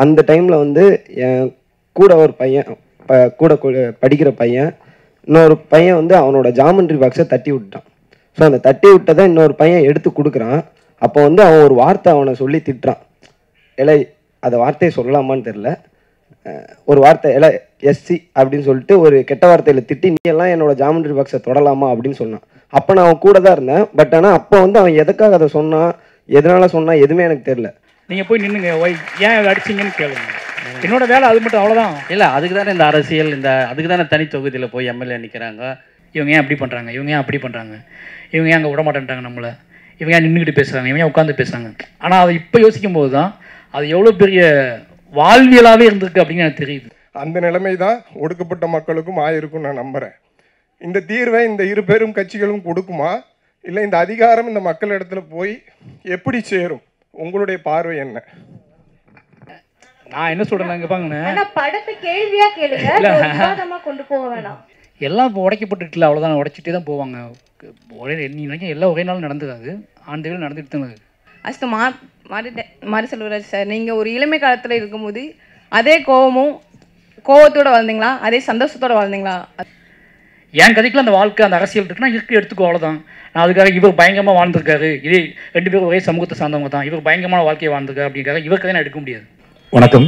அந்த டைமில் வந்து என் கூட ஒரு பையன் கூட படிக்கிற பையன் இன்னொரு பையன் வந்து அவனோட ஜாமெண்ட்ரி பாக்ஸை தட்டி விட்டான். ஸோ அந்த தட்டி விட்டதை இன்னொரு பையன் எடுத்து கொடுக்குறான். அப்போ வந்து அவன் ஒரு வார்த்தை அவனை சொல்லி திட்டுறான். இல்லை அதை வார்த்தையை சொல்லலாமான்னு தெரில, ஒரு வார்த்தை இல்லை எஸ்சி அப்படின்னு சொல்லிட்டு ஒரு கெட்ட வார்த்தையில் திட்டி, நீ எல்லாம் என்னோட ஜாமெண்ட்ரி பாக்ஸை தொடலாமா அப்படின்னு சொன்னான். அப்போ நான் அவன் கூட தான் இருந்தேன். பட் ஆனால் அப்போ வந்து அவன் எதுக்காக அதை சொன்னான், எதனால சொன்னான் எதுவுமே எனக்கு தெரில. நீங்கள் போய் நின்றுங்க, ஏன் அடிச்சிங்கன்னு கேளுங்க. என்னோட வேலை அது மட்டும், அவ்வளோதான். இல்லை, அதுக்கு தானே இந்த அரசியல், அதுக்கு தானே தனி தொகுதியில் போய் எம்எல்ஏ நிற்கிறாங்க. இவங்க ஏன் அப்படி பண்ணுறாங்க, இவங்க ஏன் அப்படி பண்ணுறாங்க, இவங்க ஏன் அங்கே விட மாட்டேன்ட்டாங்க நம்மளை, இவங்க ஏன் நின்றுக்கிட்டு பேசுகிறாங்க, இவங்க ஏன் உட்காந்து பேசுகிறாங்க. ஆனால் அதை இப்போ யோசிக்கும் போது தான் அது எவ்வளோ பெரிய வாழ்வியலாகவே இருந்திருக்கு அப்படின்னு எனக்கு தெரியுது. அந்த நிலைமை தான் ஒடுக்கப்பட்ட மக்களுக்கும் ஆயிருக்கும் நான் நம்புகிறேன். இந்த தீர்வை இந்த இரு பெரும் கட்சிகளும் கொடுக்குமா, இல்லை இந்த அதிகாரம் இந்த மக்கள் இடத்துல போய் எப்படி சேரும்? உங்களுடைய பார்வை என்ன? நான் என்ன சொல்கிறேன், இங்கே பாங்கண்ணே, படத்தை கேள்வியாக கேளுங்க, விவாதமாக கொண்டு போக வேணாம். எல்லாம் இப்போ உடைக்கப்பட்டுட்டுல, அவ்வளோதான், உடைச்சிட்டே தான் போவாங்க. ஒரே நீ நினைக்க எல்லாம் ஒரே நாள் நடந்துக்காது, ஆண்டுகள் நடந்துட்டு தான் இருக்குது. அஸ்து மாரி செல்வராஜ் சார், நீங்கள் ஒரு இளமை காலத்தில் இருக்கும்போது அதே கோவத்தோடு வாழ்ந்தீங்களா, அதே சந்தோஷத்தோடு வாழ்ந்தீங்களா? என் கதைக்குள்ள அந்த வாழ்க்கை, அந்த அரசியல் இருக்குன்னா இருக்கு, எடுத்துக்கோ, அவ்வளோதான். நான் அதுக்காக இவர் பயங்கரமாக வாழ்ந்துருக்காரு, இதே 2 பேரும் ஒரே சமூகத்தை சார்ந்தவங்க தான், இவர் பயங்கரமான வாழ்க்கையை வாழ்ந்துருக்காரு அப்படிங்கிறத இவர் கதை நான் எடுக்க முடியாது. வணக்கம்.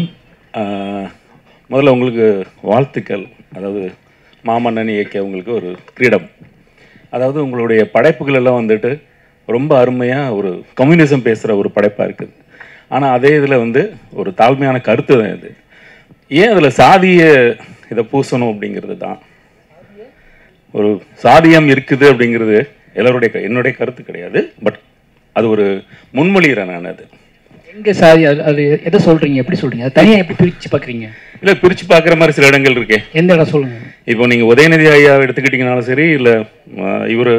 முதல்ல உங்களுக்கு வாழ்த்துக்கள். அதாவது மாமன்னன் இயக்கிய உங்களுக்கு ஒரு ஃப்ரீடம். அதாவது உங்களுடைய படைப்புகள் எல்லாம் வந்துட்டு ரொம்ப அருமையாக ஒரு கம்யூனிசம் பேசுகிற ஒரு படைப்பாக இருக்குது. ஆனால் அதே இதில் வந்து ஒரு தாழ்மையான கருத்து தான் இது. ஏன் அதில் சாதிய இதை பூசணும் அப்படிங்கிறது தான். ஒரு சாதியம் இருக்குது அப்படிங்கிறது என்னுடைய கருத்து கிடையாது. பட் அது ஒரு முன்மொழிகிறேன் நான். அது எங்கே சாதி, அது எதை சொல்கிறீங்க, எப்படி சொல்கிறீங்க, அது தனியாக எப்படி பிரித்து பார்க்குறீங்க? இல்லை, பிரித்து பார்க்குற மாதிரி சில இடங்கள் இருக்கே. எந்த இடம் சொல்லுங்கள். இப்போ நீங்கள் உதயநிதி ஐயா எடுத்துக்கிட்டிங்கனாலும் சரி, இல்லை இவர்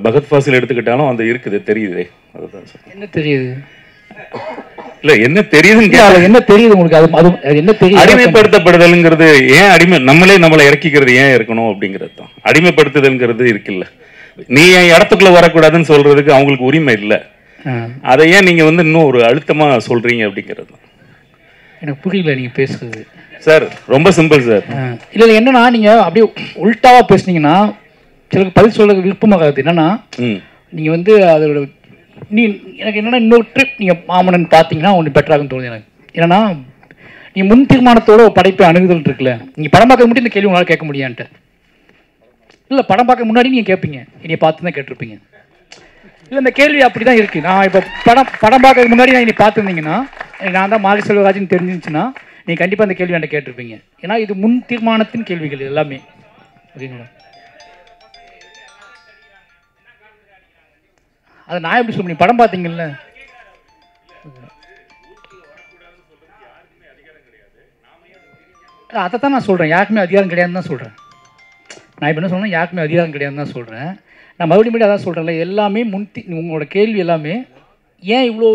பகத் ஃபாசில் எடுத்துக்கிட்டாலும் அந்த இருக்குது, தெரியுது. அதுதான் சார். என்ன தெரியுது? இல்லை, என்ன தெரியுதுங்க, என்ன தெரியுது உங்களுக்கு? அது என்ன தெரியுது? அடிமைப்படுத்தப்படுதல்ங்கிறது ஏன் நம்மளை இறக்கிக்கிறது ஏன் இருக்கணும் அப்படிங்கிறது தான். அடிமைப்படுத்துதல்ங்கிறது இருக்குல்ல, நீ என் இடத்துக்குள்ள வரக்கூடாதுன்னு சொல்றதுக்கு அவங்களுக்கு உரிமை இல்லை. அதை ஏன் நீங்க வந்து இன்னும் ஒரு அழுத்தமா சொல்றீங்க அப்படிங்கிறது எனக்கு புரியல நீங்க பேசுறது சார். ரொம்ப சிம்பிள் சார். இல்லை என்னன்னா, நீங்க அப்படியே உல்டாவா பேசுனீங்கன்னா சிலருக்கு பதில் சொல்ல விருப்பமாகாது. என்னன்னா, நீங்க வந்து அதோட எனக்கு என்னன்னா, இன்னொரு ட்ரிப் நீங்க மாமன்னன் பார்த்தீங்கன்னா ஒன்று பெட்டராகுன்னு தோணுது எனக்கு. என்னன்னா, நீ முன் தீர்மானத்தோட ஒரு படைப்பை அணுகுதல் இருக்குல்ல, நீங்க படம் பார்க்க மட்டும் இந்த கேள்வி உங்களால் கேட்க முடியான்ட்டு. இல்லை, படம் பார்க்க முன்னாடி நீங்கள் கேட்பீங்க, என்னை பார்த்து தான் கேட்டிருப்பீங்க. இல்லை, இந்த கேள்வி அப்படி தான் இருக்குது. நான் இப்போ படம் பார்க்க முன்னாடி நான் இனி பார்த்துருந்தீங்கன்னா, நான் தான் மாரி செல்வராஜ்னு தெரிஞ்சிருந்துச்சுன்னா நீங்கள் கண்டிப்பாக அந்த கேள்வி என்கிட்ட கேட்டிருப்பீங்க. ஏன்னா இது முன் தீர்மானத்தின் கேள்விகள் எல்லாமே. ஓகேங்களா? அதை நான் எப்படி சொல்ல முடியும்? படம் பார்த்தீங்கல்ல. அதை தான் நான் சொல்கிறேன், யாருக்குமே அதிகாரம் கிடையாதுன்னு தான் சொல்கிறேன். நான் இப்போ என்ன சொல்கிறேன், யாருக்குமே அதிகாரம் கிடையாதுன்னு தான் சொல்கிறேன். நான் மறுபடியும் அதான் சொல்கிறேன்ல, எல்லாமே உங்களோட கேள்வி எல்லாமே ஏன் இவ்வளோ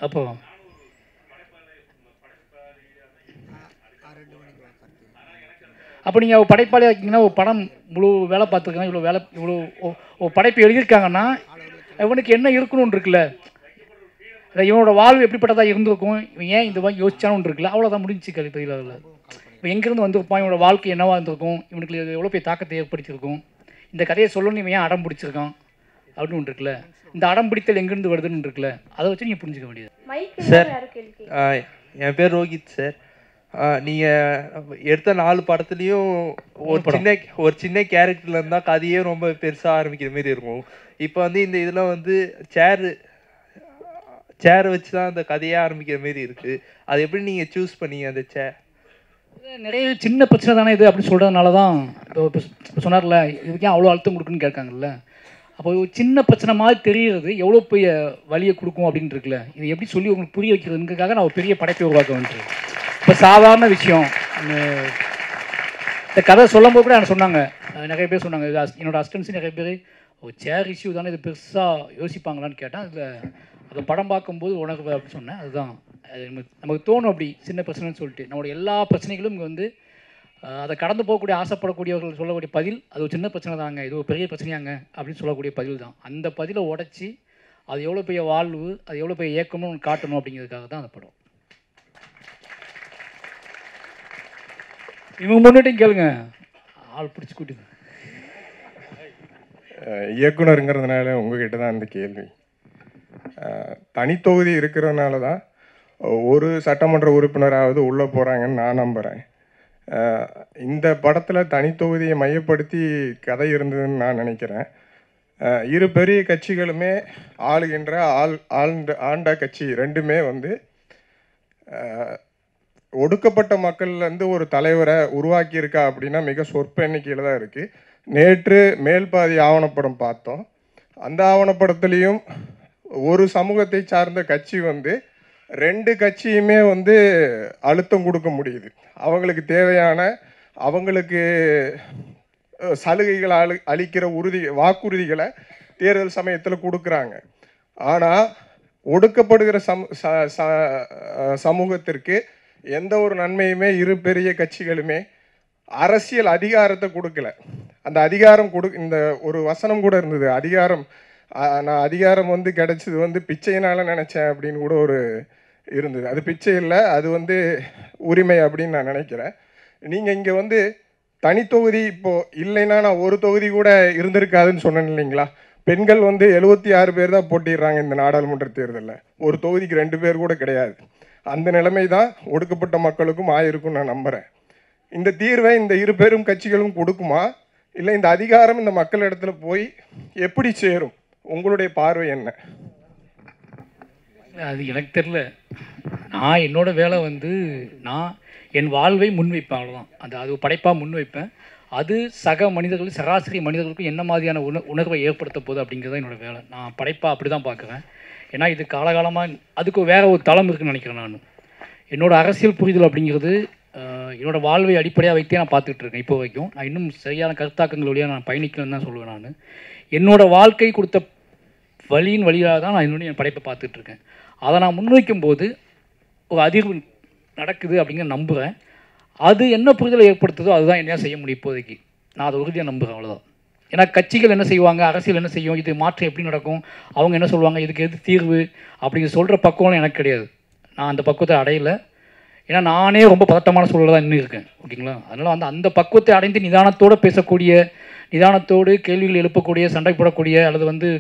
அப்போ அப்போ நீங்கள் படைப்பாளியாக இருக்கீங்கன்னா, ஒரு படம் இவ்வளோ வேலை பார்த்துருக்காங்க, இவ்வளோ படைப்பு எழுதியிருக்காங்கன்னா இவனுக்கு என்ன இருக்கணும்னு இருக்குல்ல, இவனோட வாழ்வு எப்படிப்பட்டதாக இருந்திருக்கும், இவன் ஏன் இந்த மாதிரி யோசிச்சானு இருக்குல்ல, அவ்வளோதான் முடிஞ்சு கழிப்பதில். அதில் இப்போ எங்கேருந்து வந்திருப்பான், இவனோட வாழ்க்கை என்னவாக இருந்திருக்கும், இவனுக்கு எவ்வளோ பெரிய தாக்கத்தை ஏற்படுத்தியிருக்கும், இந்த கதையை சொல்லணும்னு இவன் ஏன் அடம் பிடிச்சிருக்கான் அப்படின்னு ஒன்று இருக்குல்ல, இந்த அடம் பிடித்தல் எங்கேருந்து வருதுன்னு இருக்குல்ல, அதை வச்சு நீங்கள் புரிஞ்சுக்க வேண்டியது. சார், என் பேர் ரோஹித் சார். நீங்கள் எடுத்த 4 படத்துலேயும் ஒரு சின்ன கேரக்டரில் இருந்தால் கதையே ரொம்ப பெருசாக ஆரம்பிக்கிற மாரி இருக்கும். இப்போ வந்து இந்த இதில் வந்து சேரை வச்சு தான் அந்த கதையே ஆரம்பிக்கிற மாரி இருக்குது. அது எப்படி நீங்கள் சூஸ் பண்ணீங்க அந்த சேர்? நிறைய சின்ன பிரச்சனை தானே இது அப்படி சொல்கிறதுனால தான் இப்போ சொன்னார்ல, இதுக்கே அவ்வளோ அழுத்தம் கொடுக்குன்னு கேட்காங்கல்ல. அப்போ சின்ன பிரச்சனை மாதிரி தெரிகிறது எவ்வளோ பெரிய வழியை கொடுக்கும் அப்படின்னு இருக்குல்ல, இது எப்படி சொல்லி உங்களுக்கு புரிய வைக்கிறதுக்காக நான் ஒரு பெரிய படைப்பை உருவாக்க வந்துட்டு. இப்போ சாதாரண விஷயம், இந்த கதை சொல்லும் போது கூட எனக்கு சொன்னாங்க, நிறைய பேர் சொன்னாங்க, என்னோடய அசிஸ்டன்ஸு நிறைய பேர் ஒரு சேர் இஷ்யூ தானே, இது பெருசாக யோசிப்பாங்களான்னு கேட்டேன். அதில் அதை படம் பார்க்கும்போது உனக்கு அப்படின்னு சொன்னேன். அதுதான் நமக்கு தோணும் அப்படி சின்ன பிரச்சனைன்னு சொல்லிட்டு. நம்மளோட எல்லா பிரச்சனைகளும் இங்கே வந்து அதை கடந்து போகக்கூடிய ஆசைப்படக்கூடியவர்கள் சொல்லக்கூடிய பதில் அது ஒரு சின்ன பிரச்சனை தாங்க, இது ஒரு பெரிய பிரச்சனையாங்க அப்படின்னு சொல்லக்கூடிய பதில் தான். அந்த பதிலை உடச்சி அது எவ்வளோ பெரிய வாழ்வு, அது எவ்வளோ பெரிய இயக்கம்னு காட்டணும் அப்படிங்கிறதுக்காக தான் அந்த படம். இவங்க முன்னாடியும் கேளுங்க, ஆள் பிடிச்சி கூட்டிங்க. இயக்குனருங்கிறதுனால உங்ககிட்ட தான் இந்த கேள்வி. தனித்தொகுதி இருக்கிறதுனால தான் ஒரு சட்டமன்ற உறுப்பினராவது உள்ளே போகிறாங்கன்னு நான் நம்புகிறேன். இந்த படத்தில் தனித்தொகுதியை மையப்படுத்தி கதை இருந்ததுன்னு நான் நினைக்கிறேன். இரு பெரிய கட்சிகளுமே ஆளுகின்ற ஆண்ட கட்சி ரெண்டுமே வந்து ஒடுக்கப்பட்ட மக்கள்லேருந்து ஒரு தலைவரை உருவாக்கியிருக்கா அப்படின்னா மிக சொற்ப எண்ணிக்கையில் தான் இருக்குது. நேற்று மேல்பாதி ஆவணப்படம் பார்த்தோம். அந்த ஆவணப்படத்துலேயும் ஒரு சமூகத்தை சார்ந்த கட்சி வந்து ரெண்டு கட்சியுமே வந்து அழுத்தம் கொடுக்க முடியுது. அவங்களுக்கு தேவையான அவங்களுக்கு சலுகைகளை அளிக்கிற வாக்குறுதிகளை தேர்தல் சமயத்தில் கொடுக்குறாங்க. ஆனால் ஒடுக்கப்படுகிற சமூகத்திற்கு எந்த ஒரு நன்மையுமே இரு பெரிய கட்சிகளுமே அரசியல் அதிகாரத்தை கொடுக்கல. அந்த அதிகாரம் இந்த ஒரு வசனம் கூட இருந்தது, நான் அதிகாரம் வந்து கிடைச்சது வந்து பிச்சையினால நினச்சேன் அப்படின்னு கூட ஒரு இருந்தது. அது பிச்சை இல்லை, அது வந்து உரிமை அப்படின்னு நான் நினைக்கிறேன். நீங்கள் இங்கே வந்து தனித்தொகுதி இப்போது இல்லைன்னா நான் ஒரு தொகுதி கூட இருந்திருக்காதுன்னு சொன்னேன் இல்லைங்களா? பெண்கள் வந்து 76 பேர் தான் போட்டிடுறாங்க இந்த நாடாளுமன்ற தேர்தலில், ஒரு தொகுதிக்கு 2 பேர் கூட கிடையாது. அந்த நிலைமை தான் ஒடுக்கப்பட்ட மக்களுக்கும் ஆயிருக்குன்னு நான் நம்புகிறேன். இந்த தீர்வை இந்த இரு பெரும் கட்சிகளும் கொடுக்குமா, இல்லை இந்த அதிகாரம் இந்த மக்கள் இடத்துல போய் எப்படி சேரும்? உங்களுடைய பார்வை என்ன? அது எனக்கு தெரியல. நான் என்னோட வேலை வந்து நான் என் வாழ்வை முன்வைப்பேன், அவ்வளோதான். அது படைப்பாக முன்வைப்பேன். அது சக மனிதர்கள், சராசரி மனிதர்களுக்கும் என்ன மாதிரியான உணர்வை ஏற்படுத்த போகுது அப்படிங்கிறத என்னோடய வேலை. நான் படைப்பாக அப்படி தான் பார்க்குறேன். ஏன்னா இது காலகாலமாக அதுக்கு வேறு ஒரு தளம் இருக்குதுன்னு நினைக்கிறேன். நான் என்னோடய அரசியல் புரிதல் அப்படிங்கிறது என்னோடய வாழ்வை அடிப்படையாக வைத்தே நான் பார்த்துக்கிட்டு இருக்கேன் இப்போ வரைக்கும். நான் இன்னும் சரியான கருத்தாக்கங்கள் வழியாக நான் பயணிக்கலன்னு தான் சொல்லுவேன். நான் என்னோடய வாழ்க்கை கொடுத்த வழியின் வழியாக தான் நான் என்னுடைய என் படைப்பை பார்த்துட்ருக்கேன். அதை நான் முன்வைக்கும் போது ஒரு அதிர்வு நடக்குது அப்படிங்கிற நம்புகிறேன். அது என்ன புரிதலை ஏற்படுத்துதோ அதுதான் என்ன செய்ய முடியும் இப்போதைக்கு. நான் அதை உறுதியாக நம்புகிறேன், அவ்வளோதான். ஏன்னா கட்சிகள் என்ன செய்வாங்க, அரசியல் என்ன செய்யும், இது மாற்றம் எப்படி நடக்கும், அவங்க என்ன சொல்லுவாங்க, இதுக்கு எது தீர்வு அப்படிங்கிற சொல்கிற பக்குவம் எனக்கு கிடையாது. நான் அந்த பக்குவத்தை அடையலை. ஏன்னா நானே ரொம்ப பதட்டமான சூழலில் தான் இன்னும் இருக்கேன், ஓகேங்களா? அதனால் அந்த பக்குவத்தை அடைந்து நிதானத்தோடு பேசக்கூடிய, நிதானத்தோடு கேள்விகள் எழுப்பக்கூடிய, சண்டை போடக்கூடிய அல்லது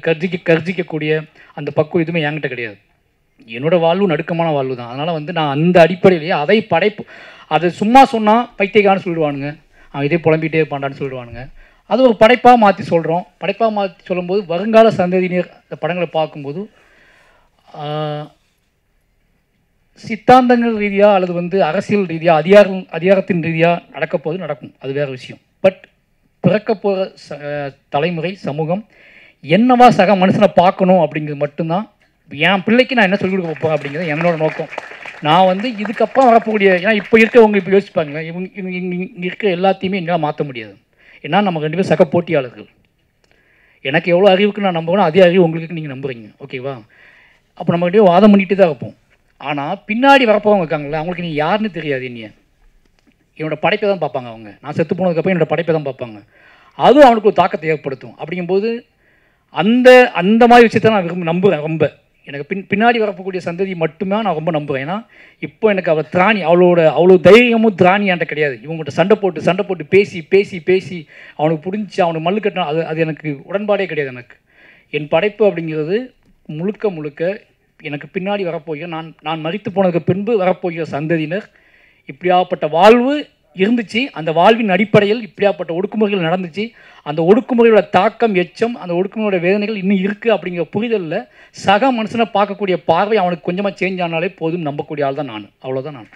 கர்ஜிக்கக்கூடிய அந்த பக்குவம் எதுவுமே என்கிட்ட கிடையாது. என்னோடய வாழ்வு நடுக்கமான வாழ்வு தான். அதனால் நான் அந்த அடிப்படையிலேயே அதை சும்மா சொன்னால் பைத்தியக்காரன்னு சொல்லிடுவானுங்க, இதே புலம்பிகிட்டே இருப்பான்டான்னு சொல்லிடுவானுங்க. அது ஒரு படைப்பாக மாற்றி சொல்கிறோம். படைப்பாக மாற்றி சொல்லும்போது வருங்கால சந்ததியினர் இந்த படங்களை பார்க்கும்போது சித்தாந்தங்கள் ரீதியாக அல்லது அரசியல் ரீதியாக அதிகாரத்தின் ரீதியாக நடக்கும், அது வேறு விஷயம். பட் பிறக்க போகிற தலைமுறை சமூகம் என்னவா சக மனுஷனை பார்க்கணும் அப்படிங்கிறது மட்டும்தான். என் பிள்ளைக்கு நான் என்ன சொல்லிக் கொடுக்க போகிறேன் அப்படிங்கிறது என்னோட நோக்கம். நான் இதுக்கப்புறம் வரக்கூடிய, ஏன்னா இப்போ இருக்கவங்க இப்போ யோசிப்பாங்க, இங்கே இருக்க எல்லாத்தையுமே என்னால் மாற்ற முடியாது. ஏன்னா நம்ம 2 பேரும் சக போட்டியாளர்கள். எனக்கு எவ்வளோ அறிவுக்கு நான் நம்புகிறோம், அதே அறிவு உங்களுக்கு நீங்கள் நம்புகிறீங்க, ஓகேவா? அப்போ நம்ம 2 வாதம் பண்ணிட்டு தான் இருப்போம். ஆனால் பின்னாடி வரப்போவங்க இருக்காங்களே, அவங்களுக்கு நீ யாருன்னு தெரியாது. என்னோடய படைப்பை தான் பார்ப்பாங்க அவங்க. நான் செத்து போனதுக்கப்புறம் என்னோடய படைப்பை தான் பார்ப்பாங்க. அதுவும் அவனுக்கு ஒரு தாக்கத்தை ஏற்படுத்தும். அப்படிங்கும்போது அந்த மாதிரி விஷயத்தை நான் நம்புகிறேன் ரொம்ப. எனக்கு பின்னாடி வரப்போக்கூடிய சந்ததி மட்டுமே நான் ரொம்ப நம்புகிறேன். ஏன்னா இப்போ எனக்கு அவள் திராணி, அவ்வளோ தைரியமும் திராணி என்கிட்ட கிடையாது. இவங்ககிட்ட சண்டை போட்டு பேசி அவனுக்கு புரிஞ்சு அவனுக்கு மல்லு கட்டினா அது எனக்கு உடன்பாடே கிடையாது. எனக்கு என் படைப்பு அப்படிங்கிறது முழுக்க எனக்கு பின்னாடி வரப்போகிற நான் மரித்து போனதுக்கு பின்பு வரப்போகிற சந்ததியினர் இப்படியாப்பட்ட வாழ்வு இருந்துச்சு, அந்த வாழ்வின் அடிப்படையில் இப்படியாப்பட்ட ஒடுக்குமுறைகள் நடந்துச்சு, அந்த ஒடுக்குமுறையோட தாக்கம் எச்சம், அந்த ஒடுக்குமுறையோட வேதனைகள் இன்னும் இருக்குது அப்படிங்கிற புரிதலில் சக மனுஷனை பார்க்கக்கூடிய பார்வை அவனுக்கு கொஞ்சமாக சேஞ்ச் ஆனாலே போதும் நம்பக்கூடிய ஆள் தான் நான். அவ்வளோதான். நான்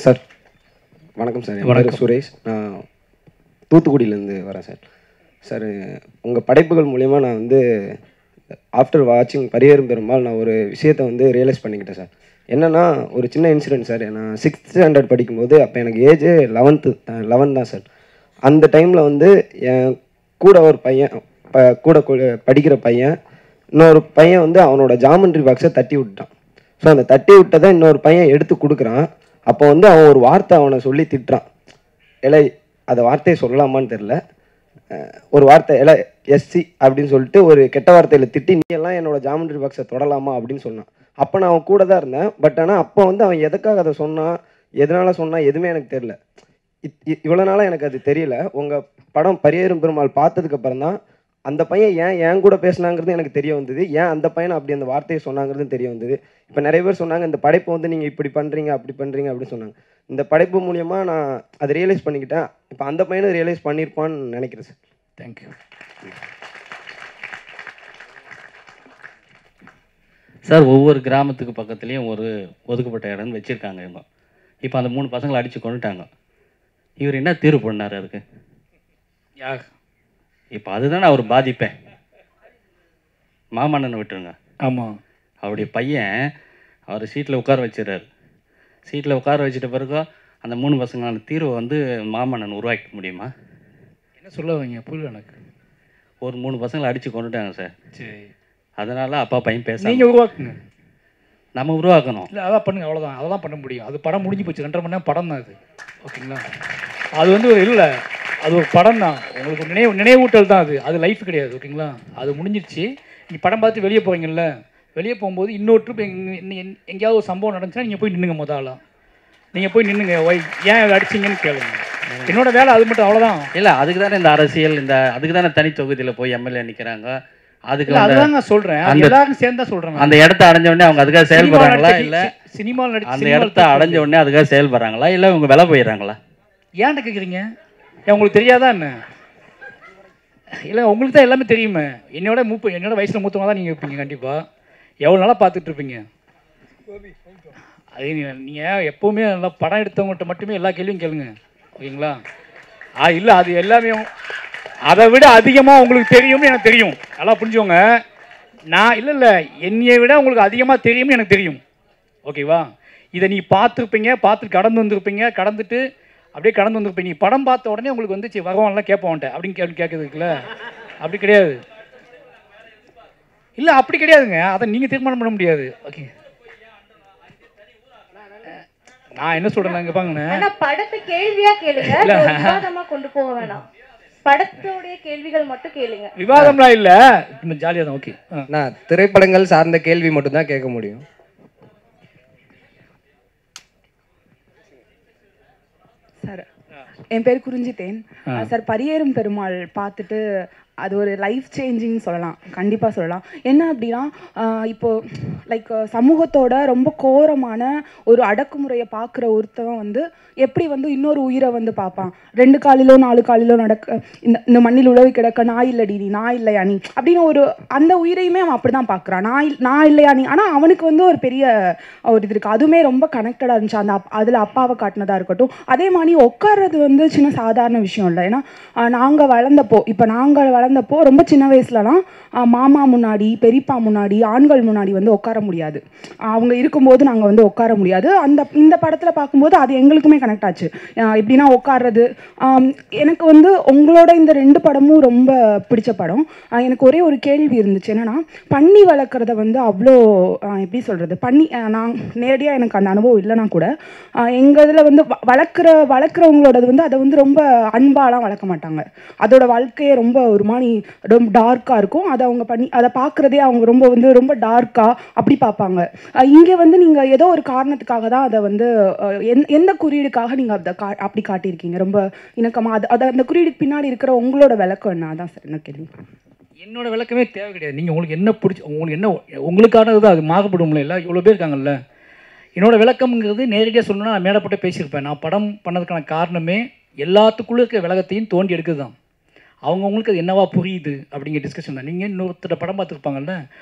சார் வணக்கம் சார். வணக்கம் சுரேஷ். நான் தூத்துக்குடியிலேருந்து வரேன் சார். சார் உங்கள் படைப்புகள் மூலிமா நான் ஆஃப்டர் வாட்சிங் பரியேறும் பெருமாள் நான் ஒரு விஷயத்தை ரியலைஸ் பண்ணிக்கிட்டேன் சார். என்னென்னா ஒரு சின்ன இன்சிடென்ட் சார். நான் 6th ஸ்டாண்டர்ட் படிக்கும்போது அப்போ எனக்கு ஏஜ் 11 தான் சார். அந்த டைமில் என் கூட ஒரு பையன் கூட படிக்கிற பையன் இன்னொரு பையன் அவனோட ஜாமெண்ட்ரி பாக்ஸை தட்டி விட்டான். ஸோ அந்த தட்டி விட்டதை இன்னொரு பையன் எடுத்து கொடுக்குறான். அப்போ அவன் ஒரு வார்த்தை அவனை சொல்லி திட்டுறான். இல்லை அதை வார்த்தையை சொல்லலாமான்னு தெரில, ஒரு வார்த்தை எஸ்சி அப்படின்னு சொல்லிட்டு ஒரு கெட்ட வார்த்தையில் திட்டி, நீ எல்லாம் என்னோட ஜாமெண்ட்ரி பாக்ஸை தொடலாமா அப்படின்னு சொன்னான். அப்போ நான் அவன் கூட தான் இருந்தேன். பட் ஆனால் அப்போ வந்து அவன் எதுக்காக அதை சொன்னான், எதனால சொன்னான் எதுவுமே எனக்கு தெரியல. இவ்வளோ நாளாக எனக்கு அது தெரியல. உங்கள் படம் பரியேறும் பெருமாள் பார்த்ததுக்கப்புறம் தான் அந்த பையன் ஏன் கூட பேசினாங்கிறது எனக்கு தெரிய வந்தது. ஏன் அந்த பையனை அப்படி அந்த வார்த்தையை சொன்னாங்கிறது தெரிய வந்தது. இப்போ நிறைய பேர் சொன்னாங்க இந்த படைப்பை வந்து நீங்கள் இப்படி பண்ணுறீங்க அப்படி பண்ணுறீங்க அப்படின்னு சொன்னாங்க. இந்த படைப்பு மூலியமாக நான் அதை ரியலைஸ் பண்ணிக்கிட்டேன். இப்போ அந்த பையனும் ரியலைஸ் பண்ணியிருப்பான்னு நினைக்கிறேன் சார். Thank you sir. ஒவ்வொரு கிராமத்துக்கு பக்கத்துலேயும் ஒரு ஒதுக்கப்பட்ட இடம்னு வச்சுருக்காங்க இவங்க. இப்போ அந்த 3 பசங்களை அடித்து கொண்டுட்டாங்க. இவர் என்ன தீர்வு பண்ணார் அதுக்கு? யார்? இப்போ அதுதானே அவர் பாதிப்பேன். மாமன்னனை விட்டுருங்க. ஆமாம். அவருடைய பையன் அவர் சீட்டில் உட்கார வச்சிடறாரு. சீட்டில் உட்கார வச்சிட்ட பிறகு அந்த 3 பசங்களான தீர்வை வந்து மாமன்னன் உருவாக்க முடியுமா? என்ன சொல்ல வைங்க புரியல எனக்கு. ஒரு 3 பசங்களை அடித்து கொண்டுட்டாங்க சார். சரி, அதனால் அப்பா பையன் பேச நீங்கள் உருவாக்குங்க. நம்ம உருவாக்கணும். இல்லை அதான் பண்ணுங்க, அவ்வளோதான். அதை தான் பண்ண முடியும். அது படம் முடிஞ்சு போச்சு. 2.5 மணி நேரம் படம் தான் அது. ஓகேங்களா? அது வந்து இல்லை, அது ஒரு படம் தான். உங்களுக்கு ஒரு நினைவூட்டல் தான் அது. அது லைஃப் கிடையாது. ஓகேங்களா? அது முடிஞ்சிருச்சு. நீங்கள் படம் பார்த்து வெளியே போகிறீங்கல்ல, வெளியே போகும்போது இன்னொரு ட்ரிப் எங்கேயாவது ஒரு சம்பவம் நடந்துச்சுன்னா நீங்கள் போய் நின்றுங்க. முதல்ல நீங்கள் போய் நின்றுங்க. ஏன் அடிச்சிங்கன்னு கேளுங்க. என்னோட வேலை அது மட்டும், அவ்வளோதான். இல்லை, அதுக்கு தானே இந்த அரசியல், அதுக்கு தானே தனி தொகுதியில் போய் எம்எல்ஏ நிற்கிறாங்க. அதுக்கு அதுதான் நான் சொல்கிறேன். எல்லாரும் சேர்ந்து தான் சொல்கிறேன். அந்த இடத்த அடைஞ்ச உடனே அவங்க அதுக்காக செயல்படுறாங்களா? இல்லை சினிமாவில் நடிச்சு அந்த இடத்த அடைஞ்ச உடனே அதுக்காக செயல்படுறாங்களா? இல்லை இவங்க விலை போயிடுறாங்களா? ஏன்ட்ட கேட்குறீங்க? உங்களுக்கு தெரியாதா என்ன? இல்லை, உங்களுக்கு தான் எல்லாமே தெரியுமே. என்னோட வயசில் மூத்தவங்க தான் நீங்கள் இருப்பீங்க. கண்டிப்பாக எவ்வளோ நாளாக பார்த்துட்டு இருப்பீங்க. அது நீங்கள் எப்போவுமே நல்லா படம் எடுத்தவங்கள்ட்ட மட்டுமே எல்லா கேள்வியும் கேளுங்க. ஓகேங்களா? இல்லை, அது எல்லாமே அதை விட அதிகமாக உங்களுக்கு தெரியும்னு எனக்கு தெரியும். நல்லா புரிஞ்சுக்கோங்க. நான் இல்லை என்னையை விட உங்களுக்கு அதிகமாக தெரியும்னு எனக்கு தெரியும். ஓகேவா? இதை நீ பார்த்துட்டு கடந்து வந்திருப்பீங்க. நீ படம் பார்த்த உடனே உங்களுக்கு வந்து வருவான்லாம் கேட்போன்ட்ட அப்படின்னு கேட்குறதுக்குல அப்படி கிடையாது. இல்லை அப்படி கிடையாதுங்க. அதை நீங்கள் தீர்மானம் பண்ண முடியாது. ஓகே, நான் என்ன சொல்றேன் இங்க பாருங்க. படத்தை கேள்வியா கேளுங்க, விவாதமா கொண்டு போக வேணாம். படத்தோடைய கேள்விகள் மட்டும் கேளுங்க. விவாதம்லாம் இல்ல, ஜாலியா தான். ஓகே, நான் திரைப்படங்கள் சார்ந்த கேள்வி மட்டும் தான் கேட்க முடியும். சார், என் பேர் குறிஞ்சித்தேன் சார். பரியேறும் பெருமாள் பார்த்துட்டு அது ஒரு லைஃப் சேஞ்சிங் சொல்லலாம், கண்டிப்பாக சொல்லலாம். என்ன அப்படின்னா, இப்போது லைக் சமூகத்தோட ரொம்ப கோரமான ஒரு அடக்குமுறையை பார்க்குற ஒருத்தவன் வந்து எப்படி வந்து இன்னொரு உயிரை வந்து பார்ப்பான். 2 காலிலோ 4 காலிலோ இந்த மண்ணில் உழவி கிடக்க நான் இல்லடி நீ, நான் இல்லையா நீ அப்படின்னு அந்த உயிரையுமே அவன் அப்படி தான் பார்க்குறான். நான் இல்லையா நீ. ஆனால் அவனுக்கு வந்து ஒரு பெரிய ஒரு இது இருக்குது. அதுவுமே ரொம்ப கனெக்டடாக இருந்துச்சு. அதில் அப்பாவை காட்டினதாக இருக்கட்டும். அதே மாதிரி உட்கார்றது வந்து சின்ன சாதாரண விஷயம் இல்லை. ஏன்னா நாங்கள் வளர்ந்தப்போ ரொம்ப சின்ன வயசுலலாம் மாமா முன்னாடி, பெரியப்பா முன்னாடி, ஆண்கள் முன்னாடி வந்து உட்கார முடியாது. அவங்க இருக்கும்போது நாங்கள் வந்து உட்கார முடியாது. இந்த படத்தில் பார்க்கும்போது அது எங்களுக்குமே கனெக்ட் ஆச்சு. எப்படின்னா உட்கார்றது. எனக்கு வந்து உங்களோட இந்த 2 படமும் ரொம்ப பிடிச்ச படம். எனக்கு ஒரே ஒரு கேள்வி இருந்துச்சு. என்னன்னா, பன்னி வளர்க்குறத வந்து அவ்வளோ எப்படி சொல்கிறது, நான் நேரடியாக எனக்கு அந்த அனுபவம் இல்லைனா கூட எங்கள் இதில் வந்து வளர்க்குறவங்களோடது வந்து அதை வந்து ரொம்ப அன்பாலாம் வளர்க்க மாட்டாங்க. அதோட வாழ்க்கையே ரொம்ப ஒரு மாதிரி ரொம்ப டார்க்காக இருக்கும். அதை பார்க்குறதே அவங்க ரொம்ப டார்க்காக அப்படி பார்ப்பாங்க. இங்கே வந்து நீங்கள் ஏதோ ஒரு காரணத்துக்காக தான் அதை வந்து எந்த குறியீடுக்காக நீங்கள் அதை அப்படி காட்டியிருக்கீங்க ரொம்ப இணக்கமாக. அந்த குறியீடுக்கு பின்னாடி இருக்கிற உங்களோட விளக்கம் என்ன? அதான் சார் என்ன கேள்வி. என்னோட விளக்கமே தேவை கிடையாது. நீங்கள் உங்களுக்கு என்ன பிடிச்சி, உங்களுக்கானது தான் அது மாறுபடும்ல. இல்லை இவ்வளோ பேர் இருக்காங்கல்ல. என்னோட விளக்கம்ங்கிறது நேரடியாக சொல்லணும்னா நான் மேடப்பட்டு பேசியிருப்பேன். நான் படம் பண்ணதுக்கான காரணமே எல்லாத்துக்குள்ளே இருக்கிற விளக்கத்தையும் தோண்டி எடுக்குது தான். அவங்கவுங்களுக்கு அது என்னவா புரியுது அப்படிங்கிற டிஸ்கஷன் தான். நீங்கள் இன்னொருத்தர படம் பார்த்துருப்பாங்கல்ல,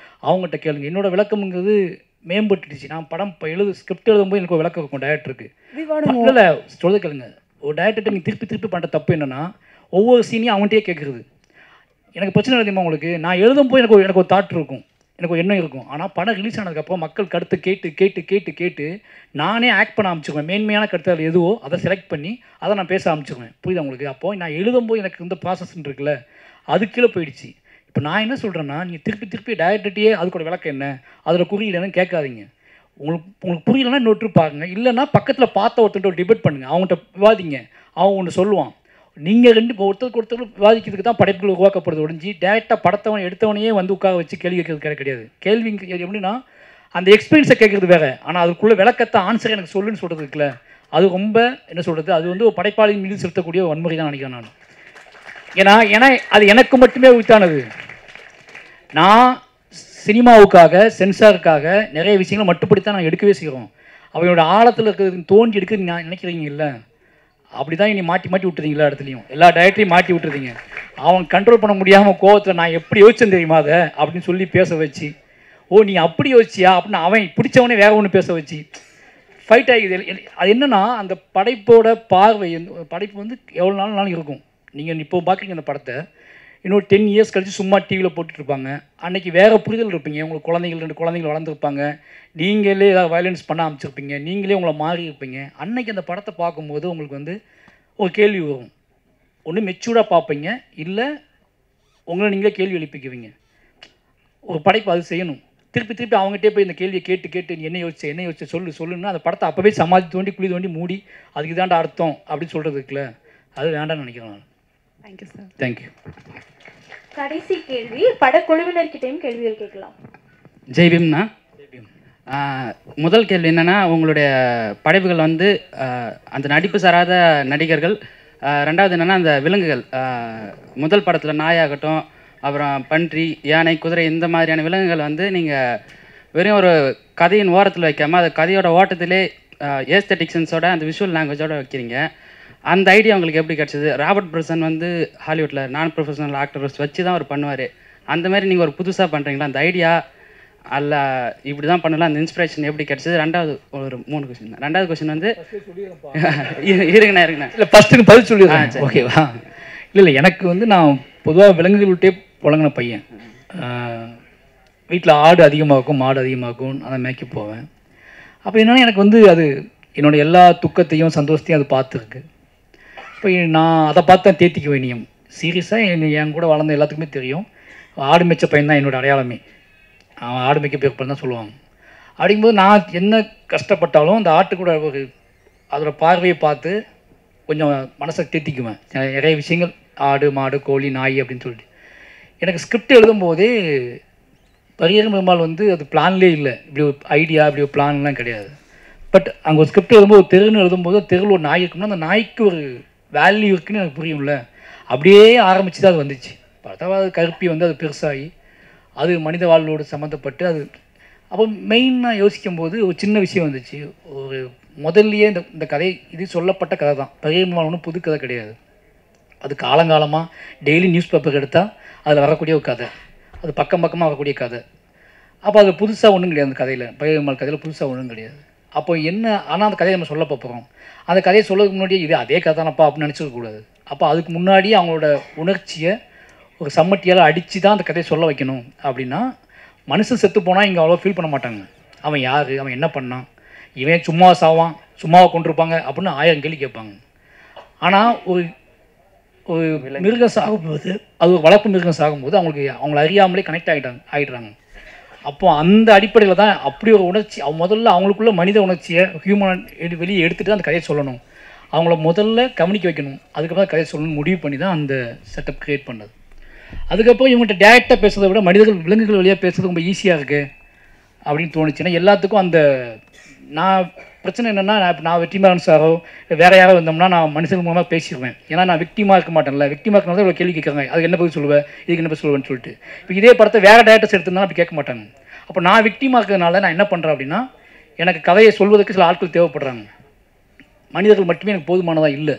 அவங்ககிட்ட கேளுங்க. என்னோட விளக்கம்ங்கிறது மேம்பட்டுடுச்சு. நான் படம் ஸ்கிரிப்ட் எழுதும்போது எனக்கு ஒரு விளக்கம் இருக்கும் டைரக்டருக்கு. இல்லை சொல்ல கேளுங்க. ஒரு டைரக்டர்கிட்ட நீங்கள் திருப்பி பண்ணுற தப்பு என்னென்னா, ஒவ்வொரு சீனையும் அவன்கிட்டயே கேட்குறது. எனக்கு பிரச்சனை தெரியுமா உங்களுக்கு? நான் எழுதும்போது எனக்கு ஒரு தாட் இருக்கும், எனக்கு ஒரு எண்ணம் இருக்கும். ஆனால் படம் ரிலீஸ் ஆனதுக்கப்புறம் மக்கள் கருத்து கேட்டு நானே ஆக்ட் பண்ண ஆரம்பிச்சுக்குவேன். மேன்மையான கருத்து அதில் எதுவோ அதை செலக்ட் பண்ணி அதை நான் பேச ஆரம்பிச்சுக்குவேன். புரியுதா உங்களுக்கு? அப்போது நான் எழுதும்போது எனக்கு இந்த ப்ராசஸ்ன்னு இருக்குல்ல, அது கீழே போயிடுச்சு. இப்போ நான் என்ன சொல்கிறேன்னா, நீங்கள் திருப்பி டைரக்டர்கிட்டயே அதுக்கூட விளக்கம் என்ன, அதில் குறியீடு என்னன்னு கேட்காதீங்க. உங்களுக்கு புரியலன்னா இன்னொரு பாருங்க. இல்லைன்னா பக்கத்தில் பார்த்த ஒருத்தர் ஒரு டிபேட் பண்ணுங்கள், அவங்கள்ட்ட விவாதிங்க. அவன் ஒன்று சொல்லுவான். நீங்கள் ஒருத்தருக்கு விவாதிக்கிறதுக்கு தான் படைப்புகள் உருவாக்கப்படுறது ஒழிஞ்சு டேரெக்டாக படத்தவன் எடுத்தவனையே வந்து உட்கார வச்சு கேள்வி கேட்கறது கிடையாது. கேள்வி எப்படின்னா, அந்த எக்ஸ்பீரியன்ஸை கேட்குறது வேறு, ஆனால் அதுக்குள்ளே விளக்கத்தை ஆன்சர் எனக்கு சொல்லுன்னு சொல்கிறது இருக்குல்ல, அது ரொம்ப என்ன சொல்கிறது, அது வந்து ஒரு படைப்பாளியின் மீது செலுத்தக்கூடிய வன்முறை தான் நினைக்கிறேன் நான். ஏன்னா அது எனக்கு மட்டுமே உரித்தானது. நான் சினிமாவுக்காக சென்சாருக்காக நிறைய விஷயங்களை மட்டுப்படுத்தான் நான் எடுக்கவே செய்கிறோம். அவங்களோட ஆழத்தில் இருக்கிறது தோண்டி எடுக்கிறது நான் நினைக்கிறீங்க இல்லை, அப்படி தான் இனி மாட்டி விட்டுறீங்களா, இடத்துலையும் எல்லா டயட்டையும் மாட்டி விட்டுறீங்க. அவன் கண்ட்ரோல் பண்ண முடியாமல் கோவத்தில் நான் எப்படி யோசிச்சேன் தெரியுமா அதை அப்படின்னு சொல்லி பேச வச்சு, ஓ நீ அப்படி யோசிச்சியா அப்படின்னு அவன் பிடிச்சவனே வேற ஒன்று பேச வச்சு ஃபைட் ஆகிது. அது என்னென்னா அந்த படைப்போட பார்வை, படைப்பு வந்து எவ்வளோ நாளும் இருக்கும். நீங்கள் இப்போ பார்க்குறீங்க அந்த படத்தை, இன்னொரு 10 இயர்ஸ் கழிச்சு சும்மா டிவியில் போட்டுட்ருப்பாங்க. அன்றைக்கி வேறு புரிதல் இருப்பீங்க, உங்களுக்கு குழந்தைகள் 2 குழந்தைகள் வளர்ந்துருப்பாங்க, நீங்களே ஏதாவது வயலன்ஸ் பண்ண ஆரம்பிச்சிருப்பீங்க, நீங்களே உங்களை மாறி இருப்பீங்க. அன்றைக்கி அந்த படத்தை பார்க்கும்போது உங்களுக்கு வந்து ஒரு கேள்வி வரும். ஒன்று மெச்சூர்டாக பார்ப்பீங்க, இல்லை உங்களை நீங்களே கேள்வி எழுப்பிக்குவீங்க. ஒரு படைப்பு அது செய்யணும். திருப்பி அவங்ககிட்டே போய் இந்த கேள்வியை கேட்டு நீ என்ன யோசிச்ச சொல்லுன்னா அந்த படத்தை அப்போவே சமாதி தோண்டி குழி தோண்டி மூடி அதுக்கு இதாண்டா அர்த்தம் அப்படின்னு சொல்கிறது இருக்குல்ல, அது வேண்டாம்னு நினைக்கிறேன் நான். Thank you sir. தேங்க்யூ. கடைசி கேள்வி, படக்குழுவினர்கிட்டையும் கேள்விகள் கேட்கலாம். ஜெய்பீம்னா, முதல் கேள்வி என்னென்னா, உங்களுடைய படைப்புகள் வந்து அந்த நடிப்பு சாராத நடிகர்கள், ரெண்டாவது என்னென்னா அந்த விலங்குகள், முதல் படத்தில் நாயாகட்டும், அப்புறம் பன்றி, யானை, குதிரை, இந்த மாதிரியான விலங்குகள் வந்து நீங்கள் வெறும் ஒரு கதையின் ஓரத்தில் வைக்காமல் அது கதையோட ஓட்டத்திலே ஏஸ்தட்டிக்ஸன்ஸோட அந்த விஷுவல் லாங்குவேஜோட வைக்கிறீங்க. அந்த ஐடியா உங்களுக்கு எப்படி கிடச்சிது? ராபர்ட் பிரசன் வந்து ஹாலிவுட்டில் நான் ப்ரொஃபஷனல் ஆக்டர்ஸ் வச்சு தான் அவர் பண்ணுவார். அந்த மாதிரி நீங்கள் ஒரு புதுசாக பண்ணுறீங்களா? அந்த ஐடியா அல்ல இப்படி தான் பண்ணலாம், அந்த இன்ஸ்பிரேஷன் எப்படி கிடச்சிது? ரெண்டாவது ஒரு 3 கொஸ்டின். ரெண்டாவது கொஸ்டின் வந்து இருங்கண்ணா இல்லை ஃபஸ்ட்டுக்கு பதில் சொல்லிடுறேன், ஓகேவா? இல்லை எனக்கு வந்து நான் பொதுவாக விலங்குகள் விட்டே புழங்கின பையன். வீட்டில் ஆடு அதிகமாகும், மாடு அதிகமாகும், அதை மேய்க்க போவேன். அப்போ என்னென்னா எனக்கு வந்து அது என்னோடய எல்லா துக்கத்தையும் சந்தோஷத்தையும் அது பார்த்துருக்கு. இப்போ நான் அதை பார்த்து தான் தேத்திக்க வேண்டியம். சீரியஸாக என் கூட வளர்ந்த எல்லாத்துக்குமே தெரியும், ஆடு மேய்ச்ச பையன் தான் என்னோடய அடையாளமே. அவன் ஆடு மேய்க்க போய் தான் சொல்லுவாங்க. அப்படிங்கும்போது நான் என்ன கஷ்டப்பட்டாலும் அந்த ஆட்டு கூட ஒரு அதோட பார்வையை பார்த்து கொஞ்சம் மனசை தேத்திக்குவேன். நிறைய விஷயங்கள் ஆடு, மாடு, கோழி, நாய் அப்படின்னு சொல்லிட்டு எனக்கு ஸ்கிரிப்ட் எழுதும்போதே பரியேறும் பெருமாள் வந்து அது பிளான்லேயே இல்லை. இப்படி ஒரு ஐடியா, இப்படி ஒரு பிளான்லாம் கிடையாது. பட் அங்கே ஒரு ஸ்கிரிப்ட் எழுதும்போது ஒரு தெருன்னு எழுதும்போது தெருவில் ஒரு நாய் இருக்குன்னா அந்த நாய்க்கு ஒரு வேல்யூ இருக்குன்னு எனக்கு புரியும்ல. அப்படியே ஆரம்பித்து தான் அது வந்துச்சு. பார்த்தா அது கருப்பி வந்து அது பெருசாகி அது மனித வாழ்வோடு சம்மந்தப்பட்டு அது அப்போ மெயினாக யோசிக்கும்போது ஒரு சின்ன விஷயம் வந்துச்சு. ஒரு முதல்லையே இந்த கதை இது சொல்லப்பட்ட கதை தான், பரியேறும் பெருமாள் ஒன்றும் புது கதை கிடையாது. அது காலங்காலமாக டெய்லி நியூஸ் பேப்பர் எடுத்தால் அதில் வரக்கூடிய ஒரு கதை, அது பக்கமாக வரக்கூடிய கதை. அப்போ அது புதுசாக ஒன்றும் கிடையாது. அந்த கதையில் பரியேறும் பெருமாள் கதையில் புதுசாக ஒன்றும் கிடையாது. அப்போ என்ன, ஆனால் அந்த கதையை நம்ம சொல்ல போகிறோம். அந்த கதையை சொல்லதுக்கு முன்னாடியே இது அதே கதை தானப்பா அப்படின்னு நினச்சிக்கக்கூடாது. அப்போ அதுக்கு முன்னாடியே அவங்களோட உணர்ச்சியை ஒரு சம்மட்டியால் அடித்து தான் அந்த கதையை சொல்ல வைக்கணும். அப்படின்னா மனுஷன் செத்து போனால் இங்கே அவ்வளோ ஃபீல் பண்ண மாட்டாங்க. அவன் யார், அவன் என்ன பண்ணான், இவன் சும்மா சாவான், சும்மாவை கொண்டிருப்பாங்க அப்படின்னு 1000 கேள்வி கேட்பாங்க. ஆனால் ஒரு மிருகம் சாகும்போது, அது ஒரு வளர்ப்பு மிருகம் சாகும்போது அவங்கள அறியாமலே கனெக்ட் ஆகிடுறாங்க. அப்போ அந்த அடிப்படையில் தான் அப்படி ஒரு உணர்ச்சி முதல்ல அவங்களுக்குள்ள மனித உணர்ச்சியை ஹியூமன் வெளியே எடுத்துகிட்டு அந்த கதையை சொல்லணும். அவங்கள முதல்ல கவனிக்க வைக்கணும், அதுக்கப்புறம் கதையை சொல்லணும்னு முடிவு பண்ணி தான் அந்த செட்டப் க்ரியேட் பண்ணது. அதுக்கப்புறம் இவங்கள்ட்ட டேரெக்டாக பேசுறதை விட மனிதர்கள் விலங்குகள் வழியாக பேசுறது ரொம்ப ஈஸியாக இருக்குது அப்படின்னு தோணுச்சுன்னா எல்லாத்துக்கும் அந்த நான் பிரச்சனை என்னென்னா நான் வெற்றிமாறன் சாரோ வேறு யாரோ வந்தோம்னா நான் மனுஷன் மூலமாக பேசிடுவேன். ஏன்னா நான் விக்டிமாக இருக்க மாட்டேன்ல. விக்டிமாக இருக்கனால இவ்வளோ கேள்வி கேட்குறாங்க, அதுக்கு என்ன பதில் சொல்லுவேன், இதுக்கு என்ன பதில் சொல்லுவேன்னு சொல்லிட்டு. இப்போ இதே படத்தை வேறு டேரக்டர்ஸ் எடுத்திருந்தாலும் அப்படி கேட்க மாட்டாங்க. அப்போ நான் விக்டிமாக இருக்கிறதுனால நான் என்ன பண்ணுறேன் அப்படின்னா, எனக்கு கதையை சொல்வதற்கு சில ஆட்கள் தேவைப்படுறாங்க. மனிதர்கள் மட்டுமே எனக்கு போதுமானதாக இல்லை.